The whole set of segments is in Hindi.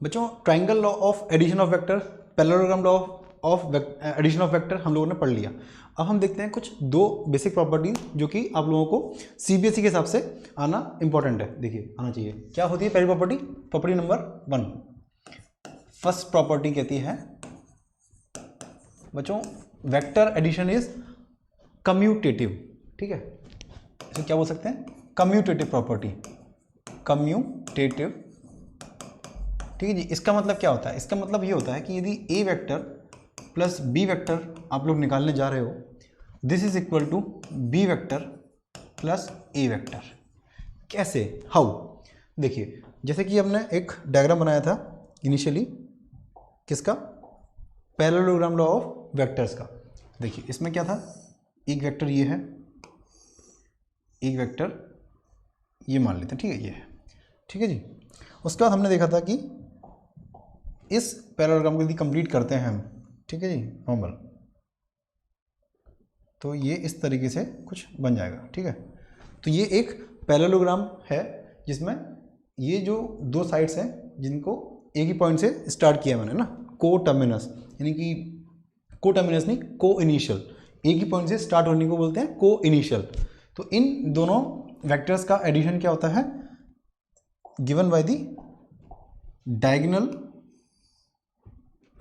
बच्चों triangle law of addition of vector, parallelogram law of addition of vector हम लोगों ने पढ़ लिया। अब हम देखते हैं कुछ दो बेसिक प्रॉपर्टीज जो कि आप लोगों को सीबीएसई के हिसाब से आना इंपॉर्टेंट है। देखिए आना चाहिए। क्या होती है पहली property? Property number 1। First property कहती है बच्चों वेक्टर एडिशन इज कम्यूटेटिव। ठीक है, इसे क्या बोल सकते हैं? Commutative property, commutative. ठीक है जी। इसका मतलब क्या होता है? इसका मतलब ये होता है कि यदि A vector plus B vector आप लोग निकालने जा रहे हो, this is equal to B vector plus A vector. कैसे? हाउ? देखिए जैसे कि हमने एक डायग्राम बनाया था इनिशियली, किसका? पैरेललोग्राम लॉ ऑफ वेक्टर्स का। देखिए इसमें क्या था, एक वेक्टर ये है, एक वेक्टर ये मान लेते हैं। ठीक है, ये है। ठीक है जी। उसके बाद हमने देखा था कि इस पैरेललोग्राम को यदि कंप्लीट करते हैं हम, ठीक है जी, नॉर्मल, तो ये इस तरीके से कुछ बन जाएगा। ठीक है, तो ये एक पैरेललोग्राम है जिसमें ये जो दो साइड्स हैं जिनको एक ही पॉइंट से स्टार्ट किया मैंने ना, को टर्मिनस, यानी कि को टर्मिनस नहीं, को इनिशियल, एक ही पॉइंट से स्टार्ट होने को बोलते हैं को इनिशियल। तो इन दोनों वेक्टर्स का एडिशन क्या होता है? Given by the diagonal,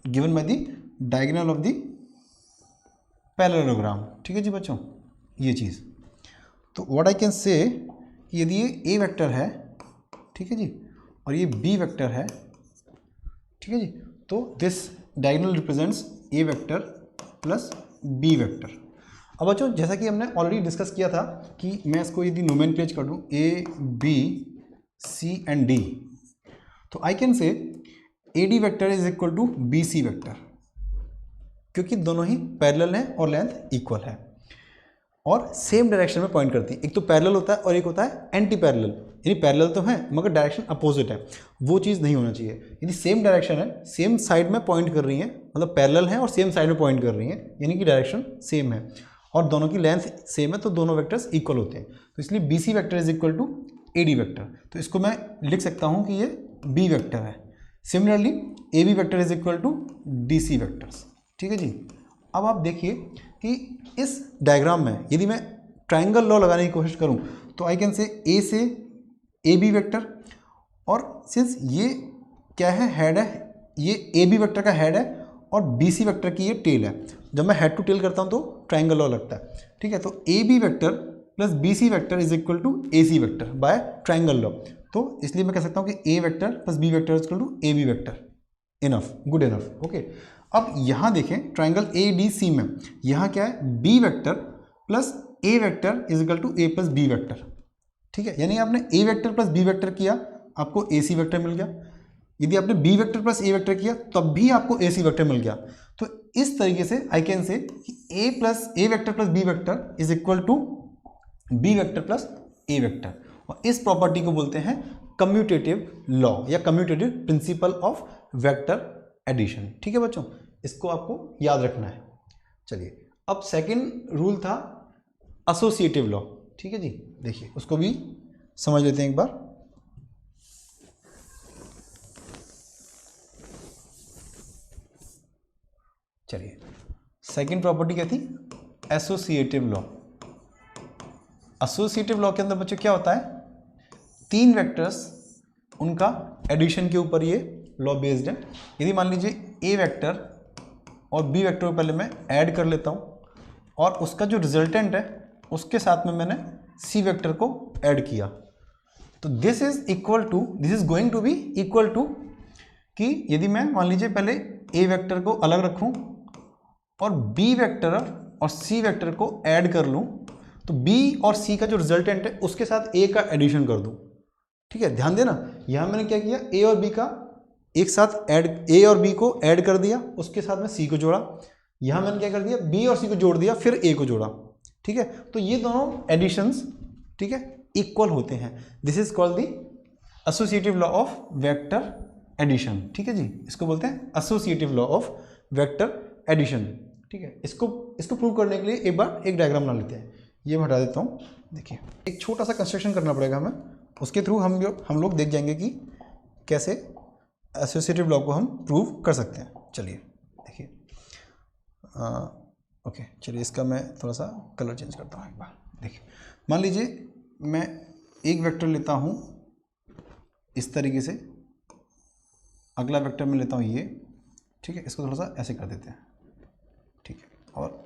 given by the diagonal of the parallelogram. ठीक है जी बच्चों, ये चीज़। तो व्हाट आई कैन से, यदि ये ए वेक्टर है, ठीक है जी, और ये बी वेक्टर है, ठीक है जी, तो this diagonal represents A vector plus B vector. अब बच्चों जैसा कि हमने ऑलरेडी डिस्कस किया था कि मैं इसको यदि नोमेनक्लेचर कर दूँ A B C and D, तो I can say A D vector is equal to B C vector, क्योंकि दोनों ही पैरेलल हैं और लेंथ इक्वल है और सेम डायरेक्शन में पॉइंट करती है। एक तो पैरेलल होता है और एक होता है एंटी पैरेलल, यानी पैरेलल तो है मगर डायरेक्शन अपोजिट है। वो चीज़ नहीं होना चाहिए। यदि सेम डायरेक्शन है, सेम साइड में पॉइंट कर रही हैं, मतलब पैरेलल है और सेम साइड में पॉइंट कर रही हैं, यानी कि डायरेक्शन सेम है और दोनों की लेंथ सेम है, तो दोनों वेक्टर्स इक्वल होते हैं। तो इसलिए B C vector is equal to A D vector. तो इसको मैं लिख सकता हूँ कि ये बी वैक्टर है। Similarly A B vector is equal to D C vectors. ठीक है जी। अब आप देखिए कि इस डायग्राम में यदि मैं ट्राइंगल लॉ लगाने की कोशिश करूं तो आई कैन से ए से ए बी वेक्टर, और सिंस ये क्या है, हेड है, ये ए बी वेक्टर का हेड है और बी सी वेक्टर की ये टेल है। जब मैं हेड टू टेल करता हूं तो ट्राइंगल लॉ लगता है। ठीक है, तो A B vector plus B C vector is equal to A C vector by triangle law. तो इसलिए मैं कह सकता हूं कि A vector plus B vector is equal to A B vector. Enough, good enough, okay. अब यहाँ देखें ट्राइंगल ए डी सी में यहाँ क्या है, B vector plus A vector is equal to A plus B vector. ठीक है, यानी आपने A vector plus B vector किया, आपको ए सी वेक्टर मिल गया। यदि आपने B vector plus A vector किया तब भी आपको ए सी वेक्टर मिल गया। तो इस तरीके से I can say A plus A vector plus B vector is equal to B vector plus A vector, और इस प्रॉपर्टी को बोलते हैं कम्यूटेटिव लॉ या commutative principle of vector addition. ठीक है बच्चों, इसको आपको याद रखना है। चलिए अब सेकंड रूल था एसोसिएटिव लॉ। ठीक है जी, देखिए उसको भी समझ लेते हैं एक बार। चलिए सेकंड प्रॉपर्टी क्या थी? Associative law. एसोसिएटिव लॉ के अंदर बच्चों क्या होता है, तीन वेक्टर्स, उनका एडिशन के ऊपर ये लॉ बेस्ड है। यदि मान लीजिए ए वेक्टर और बी वेक्टर को पहले मैं ऐड कर लेता हूँ और उसका जो रिजल्टेंट है उसके साथ में मैंने सी वेक्टर को ऐड किया, तो this is equal to, this is going to be equal to कि यदि मैं मान लीजिए पहले ए वेक्टर को अलग रखूं और बी वेक्टर और सी वेक्टर को ऐड कर लूं, तो बी और सी का जो रिजल्टेंट है उसके साथ ए का एडिशन कर दूं। ठीक है, ध्यान देना, यहां मैंने क्या किया, ए और बी का एक साथ ऐड, ए और बी को ऐड कर दिया, उसके साथ में सी को जोड़ा। यहां मैंने क्या कर दिया, बी और सी को जोड़ दिया, फिर ए को जोड़ा। ठीक है, तो ये दोनों एडिशंस, ठीक है, इक्वल होते हैं। This is called the associative law of vector addition. ठीक है जी, इसको बोलते हैं associative law of vector addition. ठीक है, इसको प्रूव करने के लिए एक बार एक डायग्राम बना लेते हैं। ये मैं हटा देता हूँ। देखिए एक छोटा सा कंस्ट्रक्शन करना पड़ेगा हमें, उसके थ्रू हम लोग देख जाएंगे कि कैसे एसोसिएटिव लॉ को हम प्रूव कर सकते हैं। चलिए देखिए, ओके चलिए इसका मैं थोड़ा सा कलर चेंज करता हूँ एक बार। देखिए मान लीजिए मैं एक वेक्टर लेता हूँ इस तरीके से, अगला वेक्टर मैं लेता हूँ ये, ठीक है, इसको थोड़ा सा ऐसे कर देते हैं, ठीक है, और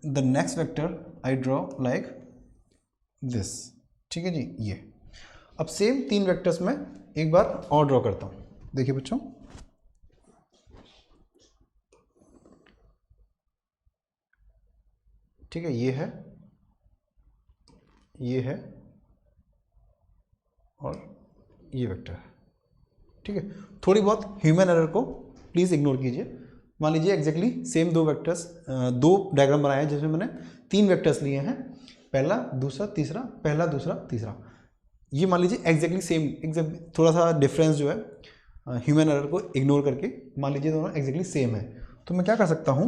the next vector I draw like this, ठीक है जी। ये अब सेम 3 वेक्टर्स में एक बार और ड्रॉ करता हूँ। देखिए बच्चों, ठीक है, ये है और ये वेक्टर है, ठीक है। थोड़ी बहुत ह्यूमन एरर को प्लीज़ इग्नोर कीजिए। मान लीजिए एग्जैक्टली सेम 2 वेक्टर्स, 2 डायग्राम बनाए हैं जिसमें मैंने 3 वेक्टर्स लिए हैं, पहला दूसरा तीसरा, पहला दूसरा तीसरा। ये मान लीजिए एग्जैक्टली सेम, थोड़ा सा डिफरेंस जो है ह्यूमन एरर को इग्नोर करके मान लीजिए दोनों एग्जैक्टली सेम है। तो मैं क्या कर सकता हूँ,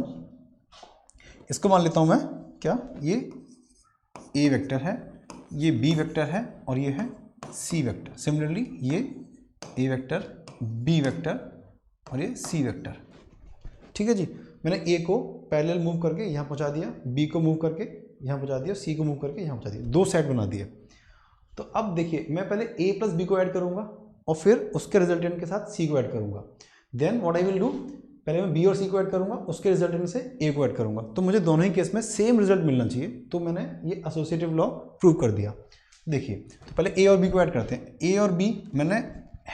इसको मान लेता हूँ मैं क्या, ये ए वेक्टर है, ये बी वेक्टर है और ये है सी वेक्टर। सिमिलरली ये ए वेक्टर, बी वेक्टर और ये सी वेक्टर, ठीक है जी। मैंने ए को पैरेलल मूव करके यहाँ पहुँचा दिया, बी को मूव करके यहाँ पहुँचा दिया, सी को मूव करके यहाँ पहुँचा दिया, 2 सेट बना दिए। तो अब देखिए मैं पहले ए प्लस बी को ऐड करूँगा और फिर उसके रिजल्टेंट के साथ सी को ऐड करूँगा। Then what I will do, पहले मैं बी और सी को ऐड करूँगा, उसके रिजल्टेंट से ए को ऐड करूँगा। तो मुझे दोनों ही केस में सेम रिजल्ट मिलना चाहिए। तो मैंने ये एसोसिएटिव लॉ प्रूव कर दिया। देखिए तो पहले ए और बी को ऐड करते हैं। ए और बी मैंने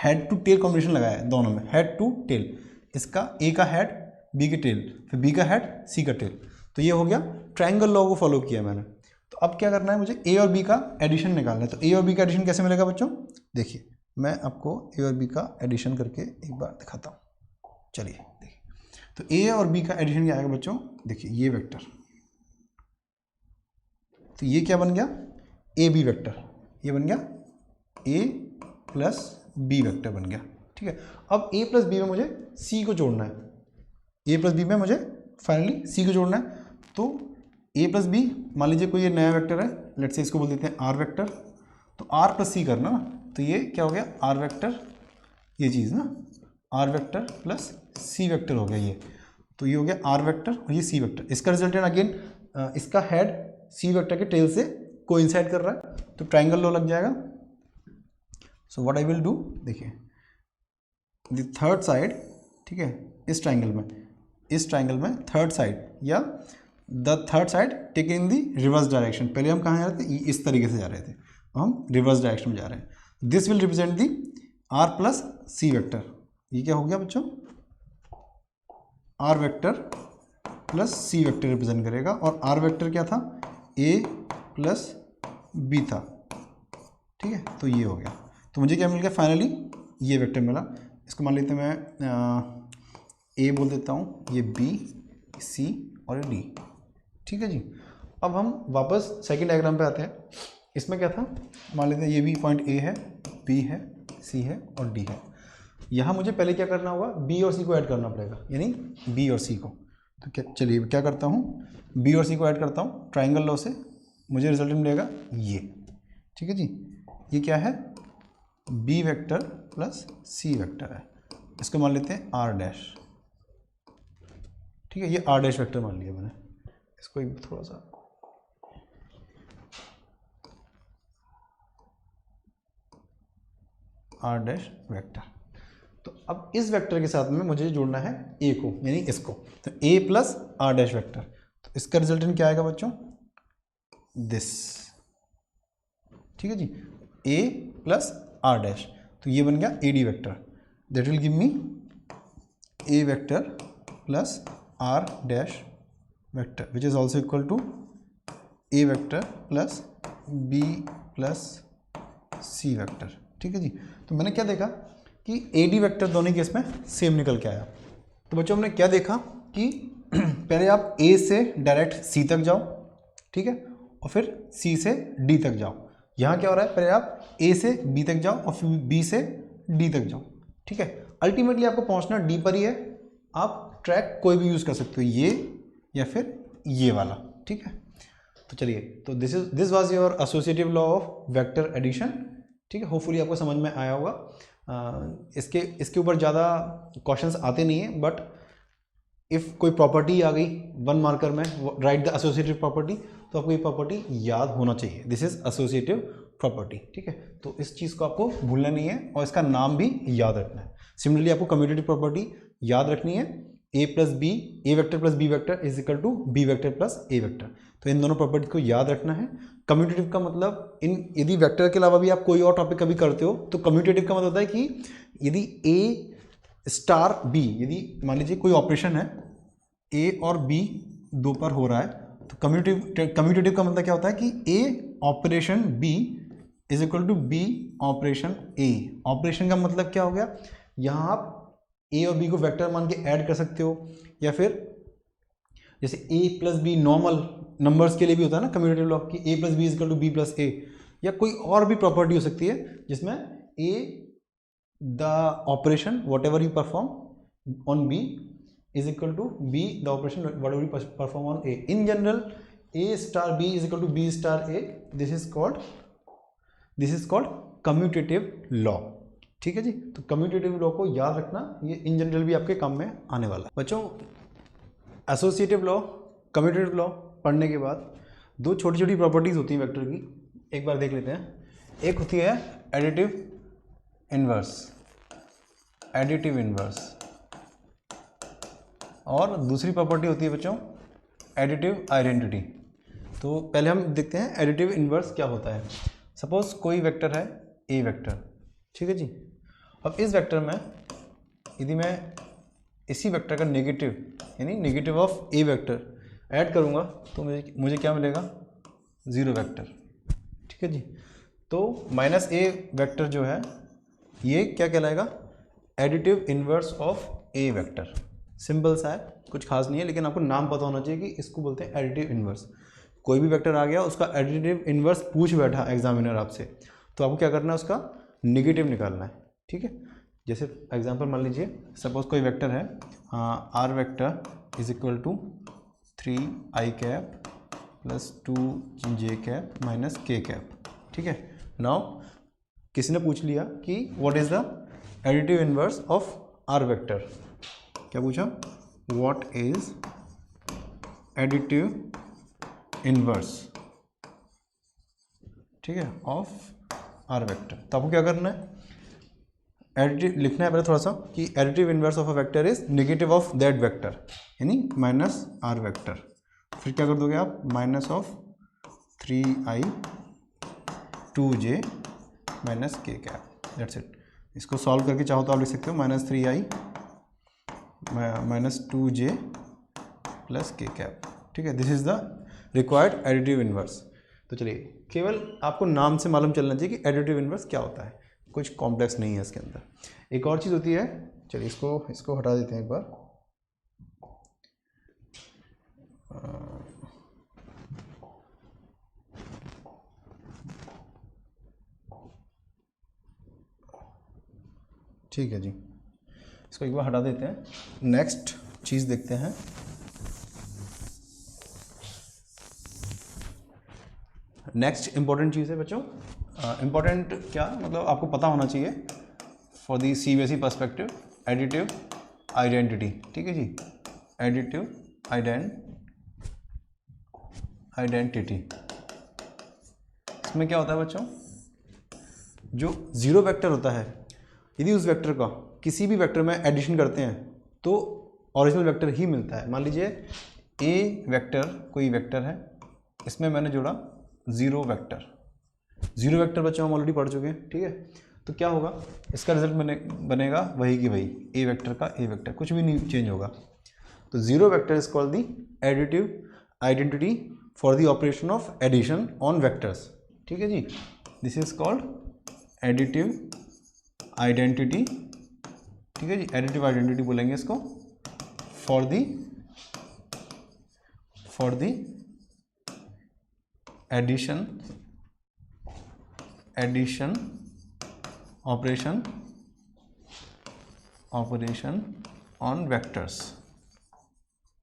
हेड टू टेल कॉम्बिनेशन लगाया है दोनों में, हेड टू टेल। इसका ए का हेड, बी के टेल, फिर बी का हेड, सी का टेल। तो ये हो गया, ट्रायंगल लॉ को फॉलो किया मैंने। तो अब क्या करना है, मुझे ए और बी का एडिशन निकालना है। तो ए और बी का एडिशन कैसे मिलेगा बच्चों, देखिए मैं आपको ए और बी का एडिशन करके एक बार दिखाता हूँ। चलिए देखिए, तो ए और बी का एडिशन क्या आएगा बच्चों, देखिए ये वेक्टर, तो ये क्या बन गया, ए बी वेक्टर, ये बन गया ए प्लस बी वेक्टर बन गया, ठीक है। अब ए प्लस बी में मुझे सी को जोड़ना है, ए प्लस बी में मुझे फाइनली सी को जोड़ना है। तो ए प्लस बी, मान लीजिए कोई ये नया वेक्टर है, लेट्स से इसको बोल देते हैं आर वेक्टर। तो आर प्लस सी करना ना, तो ये क्या हो गया, आर वेक्टर, ये चीज़ ना, R vector plus C vector हो गया ये। तो ये हो गया आर वेक्टर और ये सी वेक्टर। इसका रिजल्टेंट अगेन, इसका हेड सी वेक्टर के टेल से कोइंसाइड कर रहा है, तो ट्रायंगल लॉ लग जाएगा। So what I will do, देखिए द थर्ड साइड, ठीक है, इस ट्रायंगल में थर्ड साइड या the third side taken in the reverse direction. पहले हम कहाँ जा रहे थे, इस तरीके से जा रहे थे, हम रिवर्स डायरेक्शन में जा रहे हैं। This will represent the R plus C vector. ये क्या हो गया बच्चों, R vector plus C vector represent करेगा। और आर वेक्टर क्या था, ए प्लस बी था, ठीक है। तो ये हो गया, तो मुझे क्या मिल गया फाइनली, ये वेक्टर मिला। इसको मान लेते हैं मैं ए बोल देता हूँ, ये बी, सी और ये डी, ठीक है जी। अब हम वापस सेकंड डायग्राम पे आते हैं। इसमें क्या था, मान लेते हैं ये भी पॉइंट ए है, बी है, सी है और डी है। यहाँ मुझे पहले क्या करना होगा, बी और सी को ऐड करना पड़ेगा, यानी बी और सी को। तो क्या, चलिए क्या करता हूँ, बी और सी को ऐड करता हूँ ट्रायंगल लॉ से, मुझे रिजल्ट मिलेगा ये, ठीक है जी। ये क्या है, B vector plus C vector है, इसको मान लेते हैं आर डैश, ठीक है। ये आर डैश वेक्टर मान लिया मैंने, इसको एक थोड़ा सा आर डैश वेक्टर। तो अब इस वेक्टर के साथ में मुझे जोड़ना है ए को, यानी इसको, तो A plus R dash vector. तो इसका रिजल्टेंट क्या आएगा बच्चों, दिस, ठीक है जी, ए प्लस आर डैश। तो ये बन गया A D vector, that will give me A vector plus R dash vector which is also equal to A vector plus B plus C vector, ठीक है जी। तो मैंने क्या देखा कि ए डी वेक्टर दोनों केस में सेम निकल के आया। तो बच्चों हमने क्या देखा कि पहले आप ए से डायरेक्ट सी तक जाओ, ठीक है, और फिर सी से डी तक जाओ। यहाँ क्या हो रहा है, पहले आप ए से बी तक जाओ और फिर बी से डी तक जाओ, ठीक है। अल्टीमेटली आपको पहुँचना डी पर ही है। आप ट्रैक कोई भी यूज़ कर सकते हो, ये या फिर ये वाला, ठीक है। तो चलिए, तो this was your associative law of vector addition, ठीक है। होपफुली आपको समझ में आया होगा। इसके ऊपर ज़्यादा क्वेश्चंस आते नहीं हैं, बट इफ़ कोई प्रॉपर्टी आ गई 1 मार्कर में, राइट द एसोसिएटिव प्रॉपर्टी, तो आपको ये प्रॉपर्टी याद होना चाहिए। दिस इज एसोसिएटिव प्रॉपर्टी, ठीक है। तो इस चीज़ को आपको भूलना नहीं है और इसका नाम भी याद रखना है। सिमिलरली आपको कम्यूटेटिव प्रॉपर्टी याद रखनी है, A plus B, A vector plus B vector is equal to B vector plus A vector. तो इन दोनों प्रॉपर्टी को याद रखना है। कम्यूटेटिव का मतलब यदि वेक्टर के अलावा भी आप कोई और टॉपिक कभी करते हो तो कम्यूटेटिव का मतलब होता है कि यदि ए स्टार बी, यदि मान लीजिए कोई ऑपरेशन है ए और बी दो पर हो रहा है, तो कम्यूटेटिव का मतलब क्या होता है कि A operation B is equal to B operation A. Operation का मतलब क्या हो गया, यहाँ आप ए और बी को वेक्टर मान के ऐड कर सकते हो, या फिर जैसे A plus B normal numbers के लिए भी होता है ना कम्यूटेटिव लॉ की, A plus B is equal to B plus A, या कोई और भी प्रॉपर्टी हो सकती है जिसमें A the operation whatever you perform on B is equal to b the operation whatever you perform on a. In general a star b is equal to b star a. this is called commutative law, ठीक है जी। तो कम्यूटेटिव लॉ को याद रखना, ये इन जनरल भी आपके काम में आने वाला है बच्चों। एसोसिएटिव लॉ, कम्यूटेटिव लॉ पढ़ने के बाद दो छोटी छोटी प्रॉपर्टीज होती हैं वेक्टर की, एक बार देख लेते हैं। एक होती है एडिटिव इनवर्स, एडिटिव इनवर्स, और दूसरी प्रॉपर्टी होती है बच्चों एडिटिव आइडेंटिटी। तो पहले हम देखते हैं एडिटिव इनवर्स क्या होता है। सपोज कोई वेक्टर है ए वेक्टर, ठीक है जी। अब इस वेक्टर में यदि मैं इसी वेक्टर का नेगेटिव यानी negative of A vector add करूँगा तो मुझे क्या मिलेगा, 0 वेक्टर, ठीक है जी। तो माइनस ए वेक्टर जो है ये क्या कहलाएगा, additive inverse of A vector. Simple सा है, कुछ खास नहीं है, लेकिन आपको नाम पता होना चाहिए कि इसको बोलते हैं एडिटिव इनवर्स। कोई भी वेक्टर आ गया उसका एडिटिव इनवर्स पूछ बैठा एग्जामिनर आपसे, तो आपको क्या करना है, उसका नेगेटिव निकालना है, ठीक है। जैसे एग्जांपल मान लीजिए, सपोज कोई वेक्टर है R vector is equal to 3i cap plus 2j cap minus k cap, ठीक है। नाउ किसी ने पूछ लिया कि what is the additive inverse of R vector, क्या पूछा, व्हाट इज एडिटिव इनवर्स, ठीक है, ऑफ आर वेक्टर। तो आपको क्या करना है, एडिटिव लिखना है पहले थोड़ा सा कि additive inverse of a vector is negative of that vector, यानी माइनस आर वेक्टर। फिर क्या कर दोगे आप, minus of 3i 2j minus k cap, that's it. इसको सॉल्व करके चाहो तो आप लिख सकते हो minus 3i minus 2j plus k cap, ठीक है। This is the required additive inverse. तो चलिए, केवल आपको नाम से मालूम चलना चाहिए कि एडिटिव इनवर्स क्या होता है, कुछ कॉम्प्लेक्स नहीं है इसके अंदर। एक और चीज़ होती है, चलिए इसको हटा देते हैं एक बार। ठीक है जी, इसको एक बार हटा देते हैं। नेक्स्ट चीज़ देखते हैं, नेक्स्ट इंपॉर्टेंट चीज़ है बच्चों, इंपॉर्टेंट क्या मतलब आपको पता होना चाहिए for the CBSE perspective, additive identity, ठीक है जी। एडिटिव आइडेंटिटी, इसमें क्या होता है बच्चों, जो 0 वेक्टर होता है, यदि उस वेक्टर का किसी भी वेक्टर में एडिशन करते हैं तो ओरिजिनल वेक्टर ही मिलता है। मान लीजिए ए वेक्टर कोई वेक्टर है, इसमें मैंने जोड़ा 0 वेक्टर। 0 वेक्टर बच्चों हम ऑलरेडी पढ़ चुके हैं, ठीक है। तो क्या होगा, इसका रिजल्ट बनेगा वही की वही, ए वेक्टर का ए वेक्टर, कुछ भी नहीं चेंज होगा। तो 0 vector is called the additive identity for the operation of addition on vectors, ठीक है जी। This is called additive identity, ठीक है जी। एडिटिव आइडेंटिटी बोलेंगे इसको for the addition operation on vectors.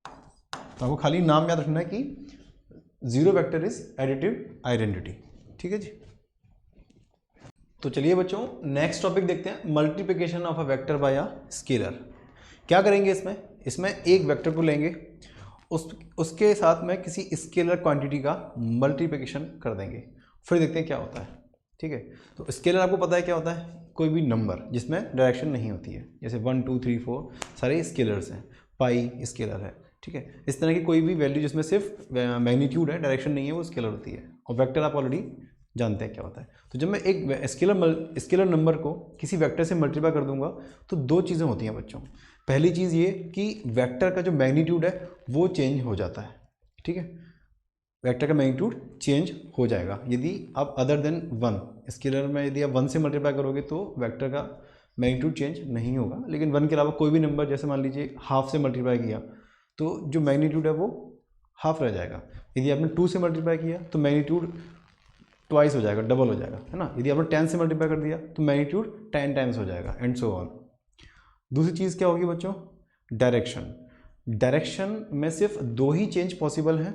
तो आपको खाली नाम याद रखना है कि 0 वेक्टर इज एडिटिव आइडेंटिटी, ठीक है जी। तो चलिए बच्चों नेक्स्ट टॉपिक देखते हैं, multiplication of a vector by a scalar. क्या करेंगे इसमें एक वेक्टर को लेंगे, उसके साथ में किसी स्केलर क्वांटिटी का मल्टीप्लिकेशन कर देंगे, फिर देखते हैं क्या होता है। ठीक है, तो स्केलर आपको पता है क्या होता है, कोई भी नंबर जिसमें डायरेक्शन नहीं होती है, जैसे 1 2 3 4 सारे स्केलर्स हैं, पाई स्केलर है। ठीक है, इस तरह की कोई भी वैल्यू जिसमें सिर्फ मैग्नीट्यूड है, डायरेक्शन नहीं है, वो स्केलर होती है। और वेक्टर आप ऑलरेडी जानते हैं क्या होता है। तो जब मैं एक स्केलर नंबर को किसी वेक्टर से मल्टीप्लाई कर दूंगा तो दो चीज़ें होती हैं बच्चों। पहली चीज़ ये कि वेक्टर का जो मैग्नीट्यूड है वो चेंज हो जाता है। ठीक है, वेक्टर का मैग्नीट्यूड चेंज हो जाएगा यदि आप अदर देन 1 स्केलर में यदि आप 1 से मल्टीप्लाई करोगे तो वेक्टर का मैग्नीट्यूड चेंज नहीं होगा, लेकिन 1 के अलावा कोई भी नंबर जैसे मान लीजिए हाफ से मल्टीप्लाई किया तो जो मैग्नीट्यूड है वो हाफ रह जाएगा। यदि आपने 2 से मल्टीप्लाई किया तो मैग्नीट्यूड ट्वाइस हो जाएगा, डबल हो जाएगा, है ना। यदि आपने 10 से मल्टीप्लाई कर दिया तो मैग्नीट्यूड 10 टाइम्स हो जाएगा, एंड सो ऑन। दूसरी चीज़ क्या होगी बच्चों, डायरेक्शन में सिर्फ दो ही चेंज पॉसिबल हैं,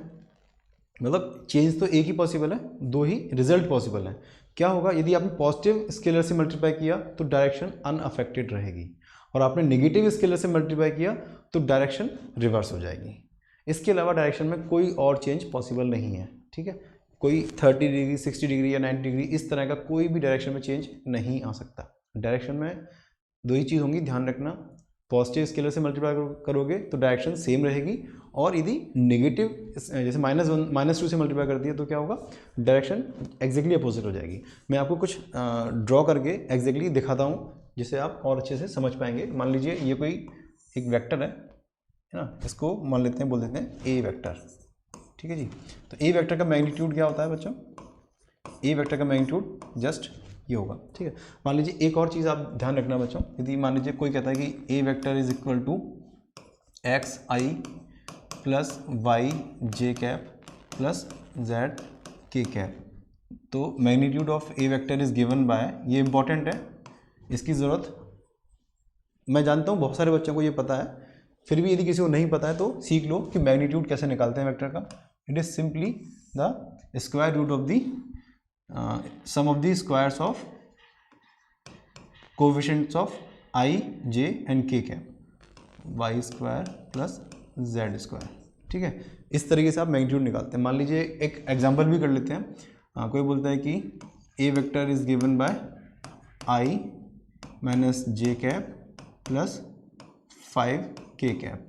मतलब चेंज तो एक ही पॉसिबल है, दो ही रिजल्ट पॉसिबल है। क्या होगा, यदि आपने पॉजिटिव स्केलर से मल्टीप्लाई किया तो डायरेक्शन अनअफेक्टेड रहेगी, और आपने नेगेटिव स्केलर से मल्टीप्लाई किया तो डायरेक्शन रिवर्स हो जाएगी। इसके अलावा डायरेक्शन में कोई और चेंज पॉसिबल नहीं है। ठीक है, कोई 30 डिग्री 60 डिग्री या 90 डिग्री इस तरह का कोई भी डायरेक्शन में चेंज नहीं आ सकता। डायरेक्शन में दो ही चीज़ होंगी, ध्यान रखना, पॉजिटिव स्केलर से मल्टीप्लाई करोगे तो डायरेक्शन सेम रहेगी, और यदि नेगेटिव जैसे -1 -2 से मल्टीप्लाई कर दिया तो क्या होगा, डायरेक्शन एग्जैक्टली अपोजिट हो जाएगी। मैं आपको कुछ ड्रॉ करके एग्जैक्टली दिखाता हूँ जिससे आप और अच्छे से समझ पाएंगे। मान लीजिए ये कोई एक वेक्टर है ना, इसको मान लेते हैं, बोल देते हैं ए वेक्टर। ठीक है जी, तो ए वेक्टर का मैग्नीट्यूड क्या होता है बच्चों, ए वेक्टर का मैग्नीट्यूड जस्ट ये होगा। ठीक है, मान लीजिए एक और चीज़ आप ध्यान रखना बच्चों, यदि मान लीजिए कोई कहता है कि A vector is equal to X I plus Y J cap plus Z K cap, तो magnitude of A vector is given by, ये इंपॉर्टेंट है, इसकी ज़रूरत मैं जानता हूँ बहुत सारे बच्चों को ये पता है, फिर भी यदि किसी को नहीं पता है तो सीख लो कि मैग्नीट्यूड कैसे निकालते हैं वेक्टर का। It is simply the square root of the sum of the squares of coefficients of I J and K cap, Y square plus Z square. ठीक है, इस तरीके से आप मैग्नीट्यूड निकालते हैं। मान लीजिए एक एग्जांपल भी कर लेते हैं। कोई बोलता है कि A vector is given by I minus J cap plus 5 K cap,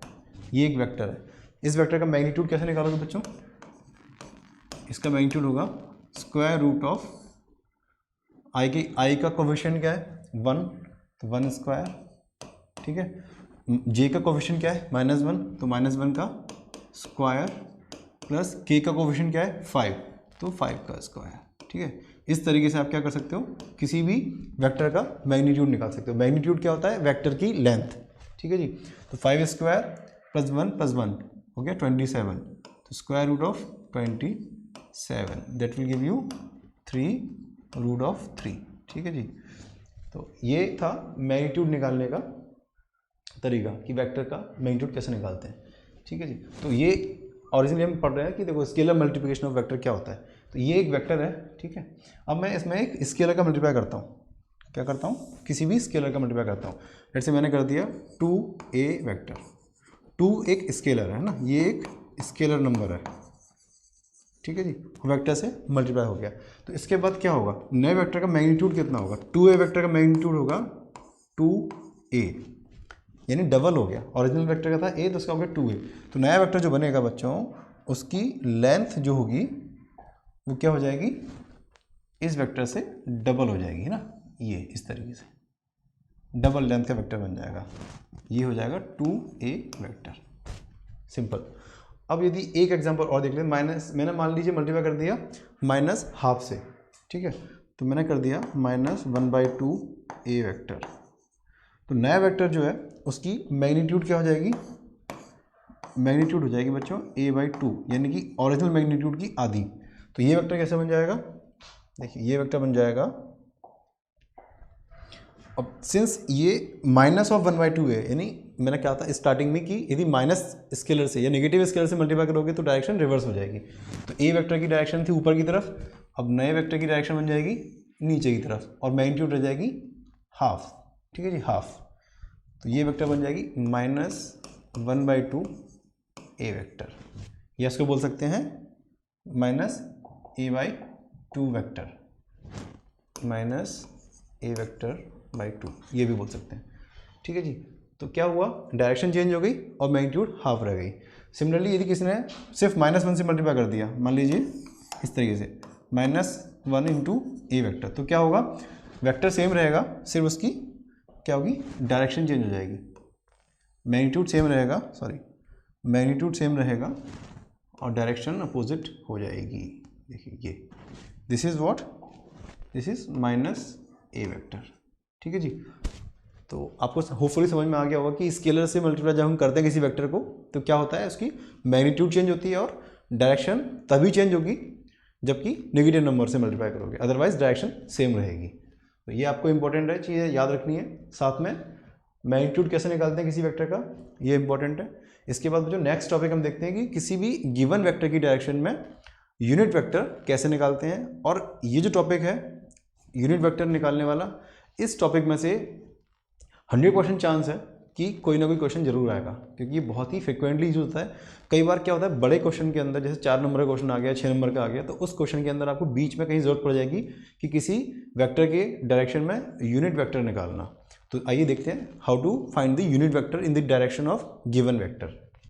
ये एक वेक्टर है। इस वेक्टर का मैग्नीट्यूड कैसे निकालोगे बच्चों, इसका मैग्नीट्यूड होगा स्क्वायर रूट ऑफ आई का कोएफिशिएंट क्या है 1, तो 1 स्क्वायर। ठीक है, जे का कोएफिशिएंट क्या है -1, तो -1 का स्क्वायर प्लस के का कोएफिशिएंट क्या है 5, तो 5 का स्क्वायर। ठीक है, इस तरीके से आप क्या कर सकते हो, किसी भी वेक्टर का मैग्नीट्यूड निकाल सकते हो। मैग्नीट्यूड क्या होता है, वेक्टर की लेंथ। ठीक है जी, तो 5 स्क्वायर प्लस 1 हो गया 27, तो square root of 27 that will give you 3 root of 3। ठीक है जी, तो ये था मैग्नीट्यूड निकालने का तरीका कि वेक्टर का मैग्नीट्यूड कैसे निकालते हैं। ठीक है जी, तो ये ओरिजिनली हम पढ़ रहे हैं कि देखो स्केलर मल्टीप्लिकेशन ऑफ वेक्टर क्या होता है। तो ये एक वेक्टर है, ठीक है। अब मैं इसमें एक स्केलर का मल्टीप्लाई करता हूँ, क्या करता हूँ, किसी भी स्केलर का मल्टीप्लाई करता हूँ। जैसे मैंने कर दिया 2a वेक्टर, 2 एक स्केलर है ना, ये एक स्केलर नंबर है। ठीक है जी, वेक्टर से मल्टीप्लाई हो गया। तो इसके बाद क्या होगा, नए वेक्टर का मैग्नीट्यूड कितना होगा, 2a वेक्टर का मैग्नीट्यूड होगा 2a, यानी डबल हो गया। ओरिजिनल वेक्टर का था a, तो उसका हो गया 2a। तो नया वेक्टर जो बनेगा बच्चों, उसकी लेंथ जो होगी वो क्या हो जाएगी, इस वेक्टर से डबल हो जाएगी ना, ये इस तरीके से डबल लेंथ का वेक्टर बन जाएगा, ये हो जाएगा 2a वेक्टर, सिंपल। अब यदि एक एग्जांपल और देख लें, मैंने मान लीजिए मल्टीप्लाई कर दिया -12 से, ठीक है, तो मैंने कर दिया -1/2 a वेक्टर। तो नया वेक्टर जो है उसकी मैग्नीट्यूड क्या हो जाएगी, मैग्नीट्यूड हो जाएगी बच्चों a/2, यानी कि ओरिजिनल मैग्नीट्यूड की आधी। तो ये वेक्टर कैसे बन जाएगा, देखिए ये वेक्टर बन जाएगा, अब सिंस ये -1/2 है, यानी मैंने क्या था स्टार्टिंग में कि यदि माइनस स्केलर से या नेगेटिव स्केलर से मल्टीप्लाई करोगे तो डायरेक्शन रिवर्स हो जाएगी। तो ए वेक्टर की डायरेक्शन थी ऊपर की तरफ, अब नए वेक्टर की डायरेक्शन बन जाएगी नीचे की तरफ और मैग्नीट्यूड रह जाएगी हाफ, ठीक है जी, हाफ। तो ये वेक्टर बन जाएगी -1/2 ए वेक्टर, या इसको बोल सकते हैं -a/2 वेक्टर, -a/2 ये भी बोल सकते हैं, ठीक है जी। तो क्या हुआ, डायरेक्शन चेंज हो गई और मैग्नीट्यूड हाफ रह गई। सिमिलरली यदि किसी ने सिर्फ -1 से मल्टीप्लाई कर दिया, मान लीजिए इस तरीके से -1 इंटू ए वेक्टर, तो क्या होगा, वेक्टर सेम रहेगा, सिर्फ उसकी क्या होगी, डायरेक्शन चेंज हो जाएगी। मैग्नीट्यूड सेम रहेगा, मैग्नीट्यूड सेम रहेगा और डायरेक्शन अपोजिट हो जाएगी। देखिए ये this is what, this is -a vector, ठीक है जी। तो आपको होपफुली समझ में आ गया होगा कि स्केलर से मल्टीप्लाई जब हम करते हैं किसी वेक्टर को तो क्या होता है, उसकी मैग्नीट्यूड चेंज होती है और डायरेक्शन तभी चेंज होगी जबकि नेगेटिव नंबर से मल्टीप्लाई करोगे, अदरवाइज डायरेक्शन सेम रहेगी। तो ये आपको इंपॉर्टेंट है, चीज़ें याद रखनी है। साथ में मैग्नीट्यूड कैसे निकालते हैं किसी वेक्टर का, ये इंपॉर्टेंट है। इसके बाद जो नेक्स्ट टॉपिक हम देखते हैं कि किसी भी गिवन वेक्टर की डायरेक्शन में यूनिट वेक्टर कैसे निकालते हैं। और ये जो टॉपिक है यूनिट वेक्टर निकालने वाला, इस टॉपिक में से 100% चांस है कि कोई ना कोई क्वेश्चन जरूर आएगा, क्योंकि ये बहुत ही फ्रिक्वेंटली यूज होता है। कई बार क्या होता है, बड़े क्वेश्चन के अंदर जैसे 4 नंबर का क्वेश्चन आ गया, 6 नंबर का आ गया, तो उस क्वेश्चन के अंदर आपको बीच में कहीं जरूरत पड़ जाएगी कि किसी वेक्टर के डायरेक्शन में यूनिट वेक्टर निकालना। तो आइए देखते हैं how to find the unit vector in the direction of given vector.